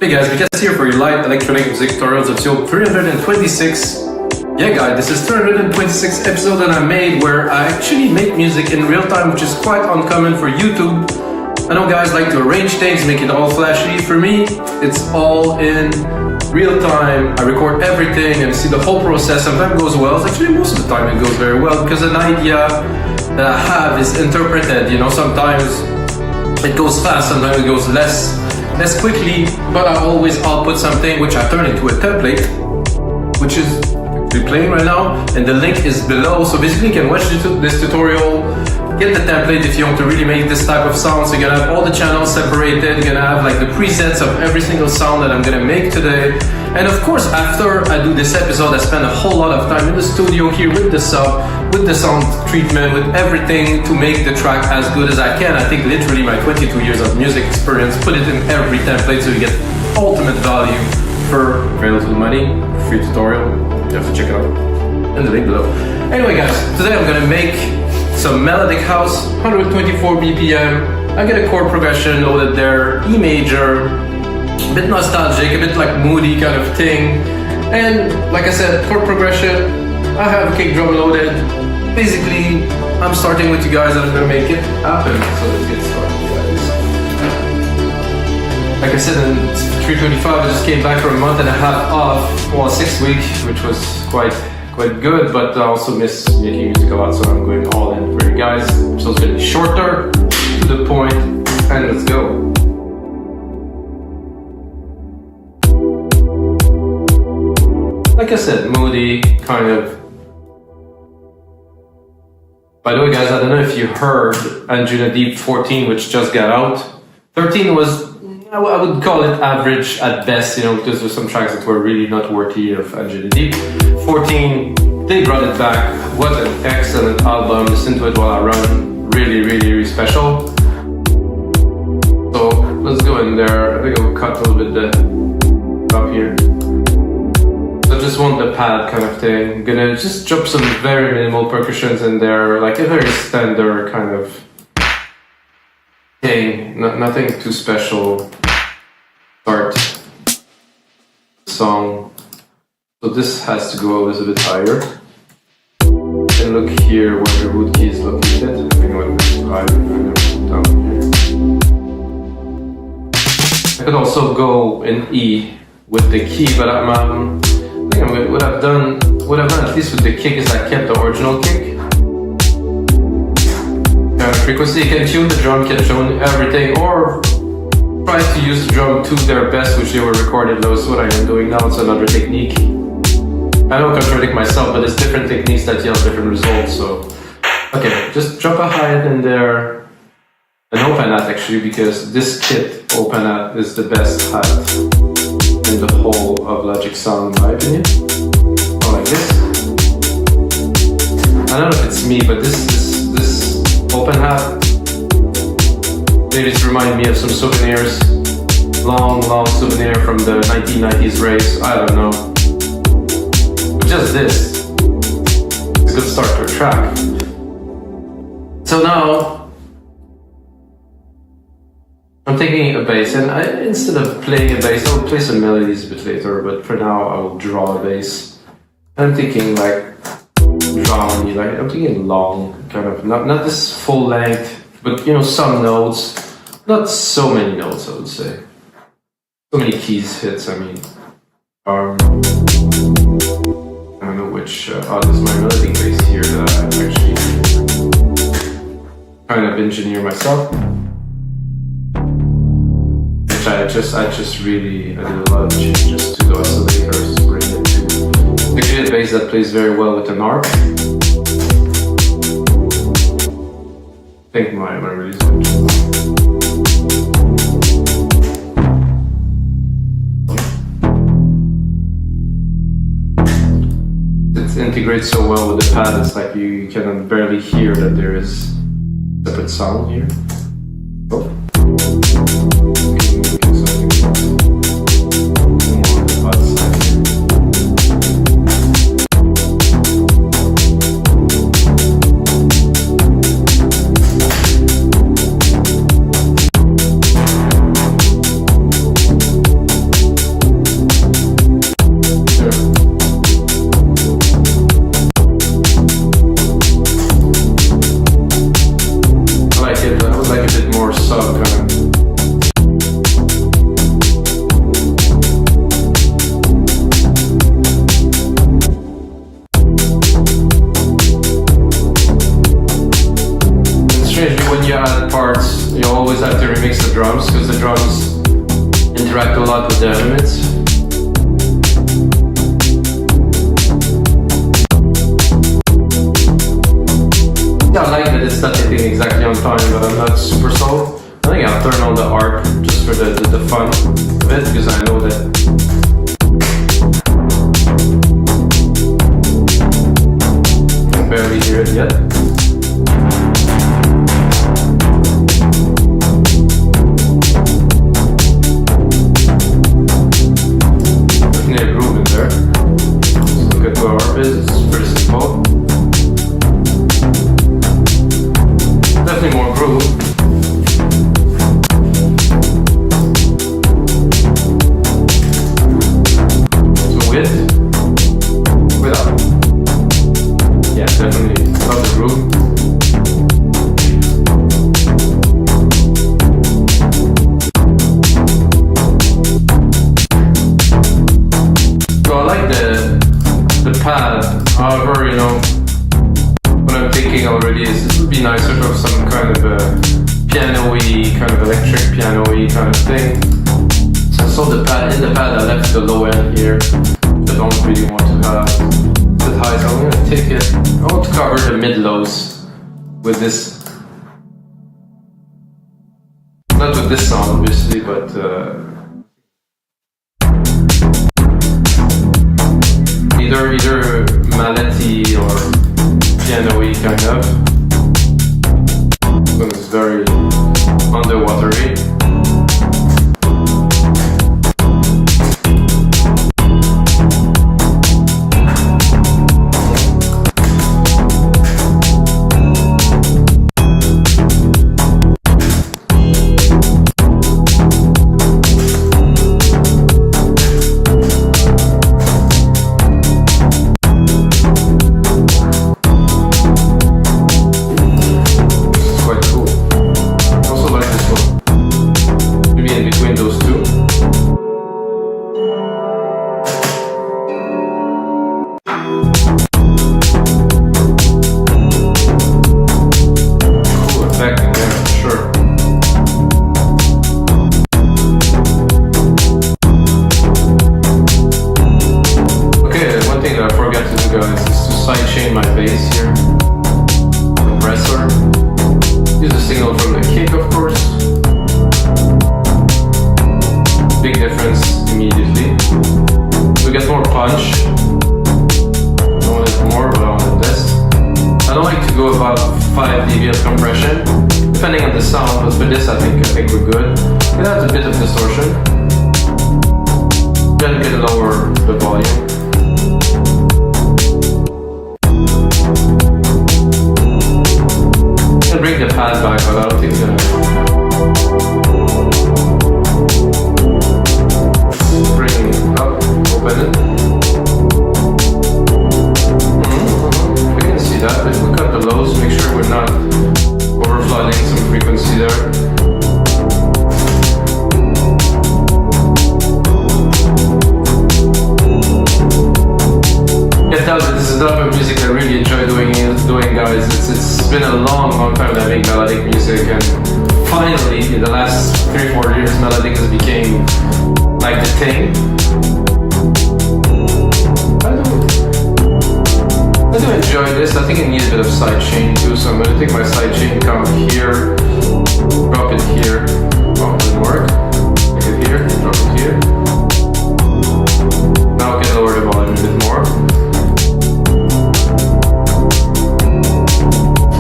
Hey guys, Vikas here for your light electronic music tutorials episode 326. Yeah guys, this is 326 episode that I made where I actually make music in real time, which is quite uncommon for YouTube. I know guys like to arrange things, make it all flashy. For me, it's all in real time. I record everything and see the whole process. Sometimes it goes well. Actually, most of the time it goes very well because an idea that I have is interpreted. You know, sometimes it goes fast, sometimes it goes less quickly, but I always output something which I turn into a template, which is actually playing right now, and the link is below. So basically you can watch this tutorial, get the template if you want to really make this type of sound. So you're gonna have all the channels separated, you're gonna have like the presets of every single sound that I'm gonna make today. And of course, after I do this episode, I spend a whole lot of time in the studio here with the sound treatment, with everything to make the track as good as I can. I think literally my 22 years of music experience, put it in every template so you get ultimate value for very little money. Free tutorial, you have to check it out in the link below. Anyway guys, today I'm gonna make some melodic house, 124 BPM. I get a chord progression loaded there, E major, a bit nostalgic, a bit like moody kind of thing. And like I said, chord progression, I have a kick drum loaded. Basically, I'm starting with you guys and I'm gonna make it happen. So let's get started, guys. Like I said, in 325, I just came back from a month and a half off, well, 6 weeks, which was quite good, but I also miss making music a lot, so I'm going all in for you guys. So it's gonna be shorter, to the point, and let's go. Like I said, moody, kind of. By the way guys, I don't know if you heard Anjunadeep 14, which just got out. 13 was, I would call it average at best, you know, because there's some tracks that were really not worthy of Anjunadeep. 14, they brought it back. What an excellent album. Listen to it while I run. Really, really, really special. So let's go in there. I think I'll cut a little bit the up here. So I just want the pad kind of thing. I'm gonna just drop some very minimal percussions in there, like a very standard kind of thing. Nothing too special. Start song. So this has to go a little bit higher. And look here where the root key is located. I think I'm down here. I could also go in E with the key, but I think what I've done at least with the kick is I kept the original kick. Frequency, you can tune the drum, you can tune everything, or try to use the drum to their best, which they were recorded low. So what I am doing now, it's another technique. I don't contradict myself, but it's different techniques that yield different results. So, okay, just drop a hi-hat in there, an open hat actually, because this kit open hat is the best hat in the whole of Logic Sound, in my opinion. Oh, like this. I don't know if it's me, but this open hat, they just remind me of some souvenirs. Long souvenir from the 1990s race. I don't know. But just this. It's a good start to a track. So now I'm taking a bass, and instead of playing a bass, I'll play some melodies a bit later, but for now I will draw a bass. I'm thinking like drawing, like I'm thinking long, kind of, not this full length, but you know, some notes, not so many notes, I would say. So many keys hits, I mean. I don't know which, this is my melodic bass here that I actually kind of engineer myself. I did a lot of changes to the oscillators to bring it to actually a bass that plays very well with an ARP. I think my release it integrates so well with the pad, it's like you can barely hear that there is separate sound here. Oh. drums because the drums interact a lot with the elements. Yeah, I like that it's not hitting exactly on time, but I'm not super sold. I think I'll turn on the ARP just for the fun of it, because I know that I can barely hear it yet. Definitely a groove in there. Let's look at what ARP is. It's pretty simple. Definitely more groove. So with, without. Yeah, definitely love the groove. So I like the pad. However, you know, what I'm thinking already is it would be nicer to have some kind of a piano-y, kind of electric piano-y kind of thing. So in the pad I left the low end here. I don't really want to have that high, so I'm going to take it. I want to cover the mid-lows with this. Not with this sound obviously, but either mallet-y or piano-y kind of. So it's very underwatery. Sidechain my bass here, compressor, use a signal from the kick of course, big difference immediately, we get more punch, I wanted more but I wanted this. I don't like to go above 5 dB of compression, depending on the sound, but for this I think we're good. It has a bit of distortion, then a bit lower the volume. Bring the pad back, but I don't think it's gonna. Bring it up, open it. We can see that. If we cut the lows, make sure we're not overflooding some frequency there. You can tell that this is the type of music I really enjoy doing, guys. It's been a long time that I make melodic music, and finally, in the last 3-4 years, melodic has became like the thing. I do enjoy this. I think it needs a bit of sidechain too, so I'm going to take my sidechain count here, drop it here. Oh, it didn't work. Take it here, drop it here. Now I can lower the volume a bit more.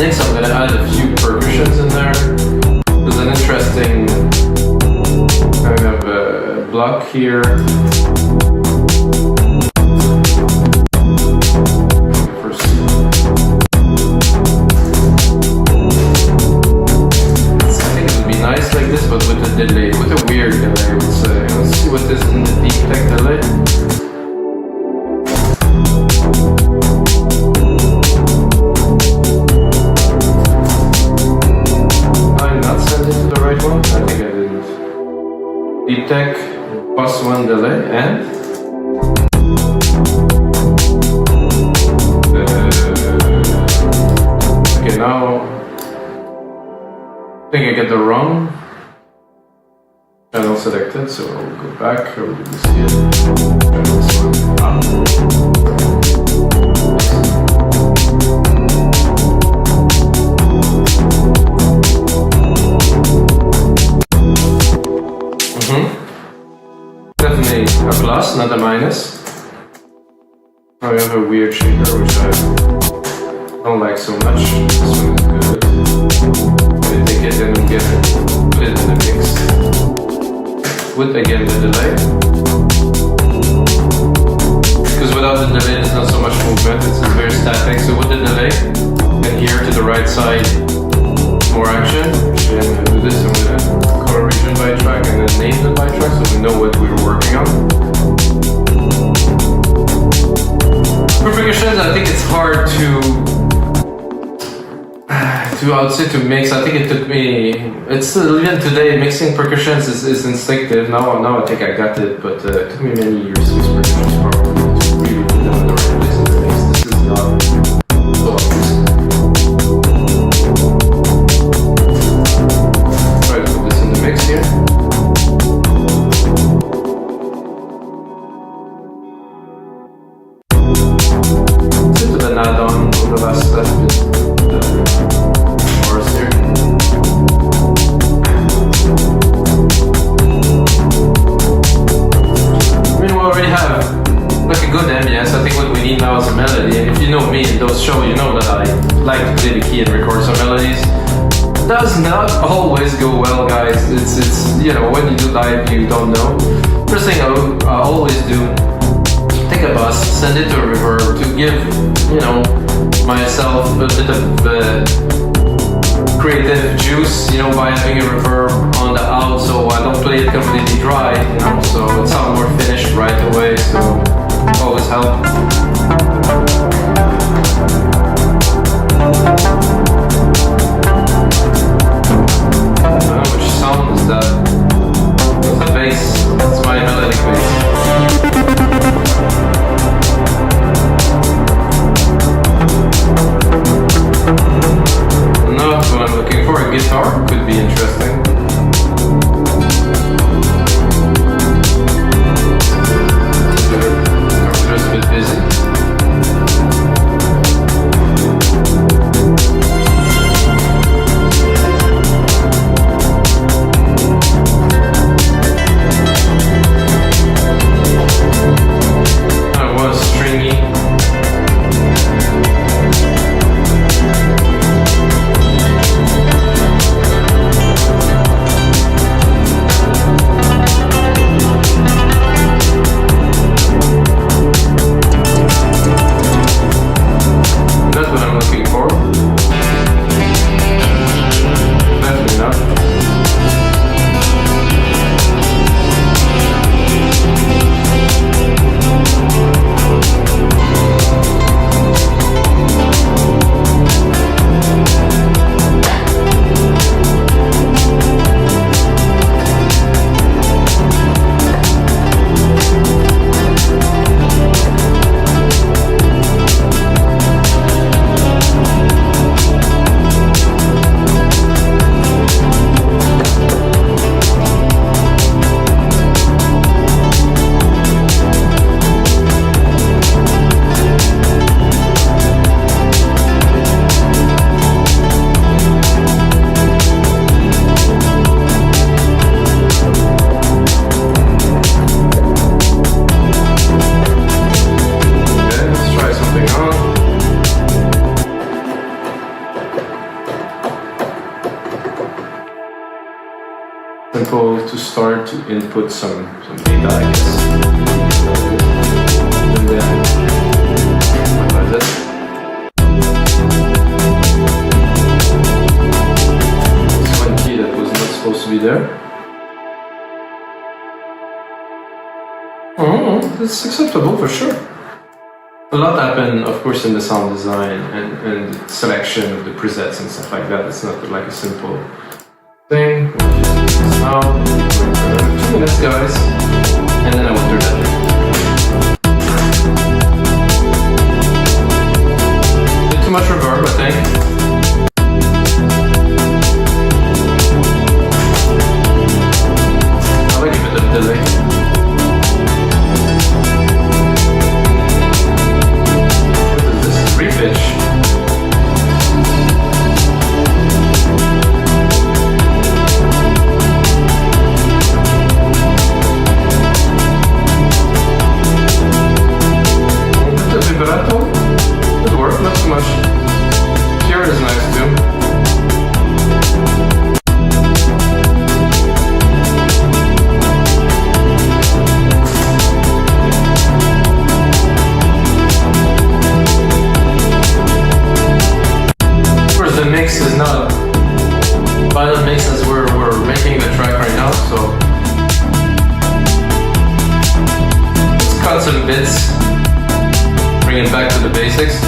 Next I'm going to add a few percussions in there. There's an interesting kind of block here. I think it would be nice like this, but with a delay, with a weird delay I would say. Let's see what this is in the deep tech delay. I think I didn't. Deep Tech, +1 delay, and okay, now I think I get the wrong selected, so I'll go back, I'll do this here, and this one up. Definitely a plus, not a minus. Now we have a weird shaker, which I don't like so much. This one is good. We take it and we put it in the mix. With again the delay. Because without the delay there's not so much movement, it's very static. So with the delay, and here to the right side, more action. Actually, I'm gonna do this, I'm gonna color region by track and then name the by track so we know what we were working on. For percussions, I think it's hard to I would say to mix. I think it took me, it's even today mixing percussions is instinctive. Now I think I got it, but it took me many years to use percussions probably to really put them in the right place in the mix. This is not so obvious. Try to put this in the mix here. It's a bit of an add-on on the last step. Now as a melody, and if you know me in those shows, you know that I like to play the key and record some melodies. It does not always go well, guys. It's you know, when you do live, you don't know. First thing I always do, take a bus, send it to a reverb to give, you know, myself a bit of creative juice, you know, by having a reverb on the out, so I don't play it completely dry, you know, so it sounds more finished right away. So always help. Which sound is that? It's a bass. It's my melodic bass. Not what I'm looking for. A guitar could be interesting. Computer's a bit busy. Simple to start to input some data, I guess. And then analyze it. This one key that was not supposed to be there. Oh, it's acceptable for sure. A lot happened, of course, in the sound design and selection of the presets and stuff like that. It's not like a simple thing. Now, 2 minutes, guys, and then I will turn that. Bit too much reverb, I think. I like some bits, bring it back to the basics.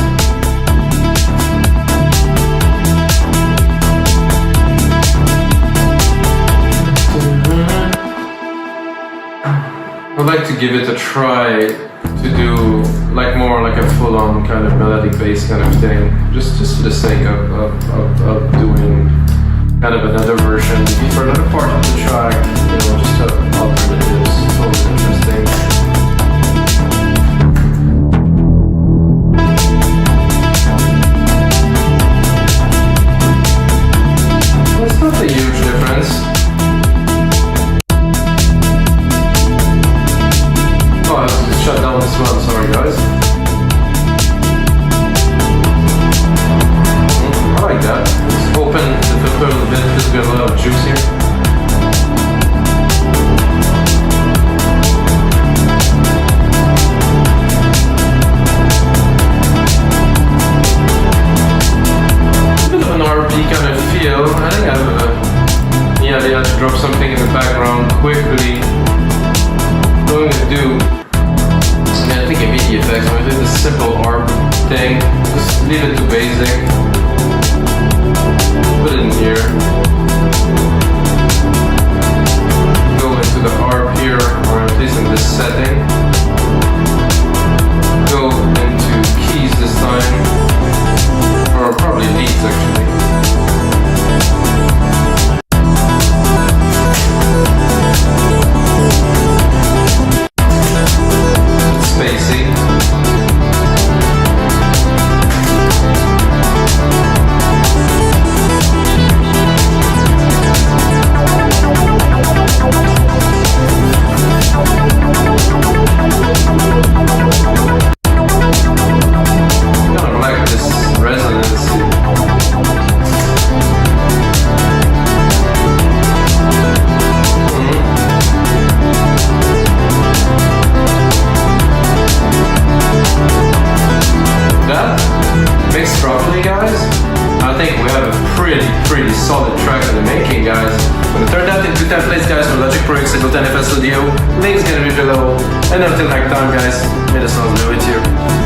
I'd like to give it a try to do like more like a full-on kind of melodic bass kind of thing, just for the sake of doing kind of another version for another part of the track, you know, just have alternatives. It's always interesting. Well, it's not a huge difference. Oh, it's shut down as well, sorry guys. I like that. Let's open the filter a little bit, there's got a lot of juice here. A bit of an RP kind of feel. I think I have the idea to drop something in the background quickly. Going to do, I think MIDI effects. I'm going to do this simple ARP thing. Just leave it to basic. Put it in here. Go into the ARP here, or at least in this setting. Go into keys this time, or probably beats actually. Spacey. Pretty solid track in the making, guys. I'm gonna turn that into templates, guys, for Logic Pro X, Ableton FL Studio. Link's gonna be below. And until next time, guys, may the sounds be with you.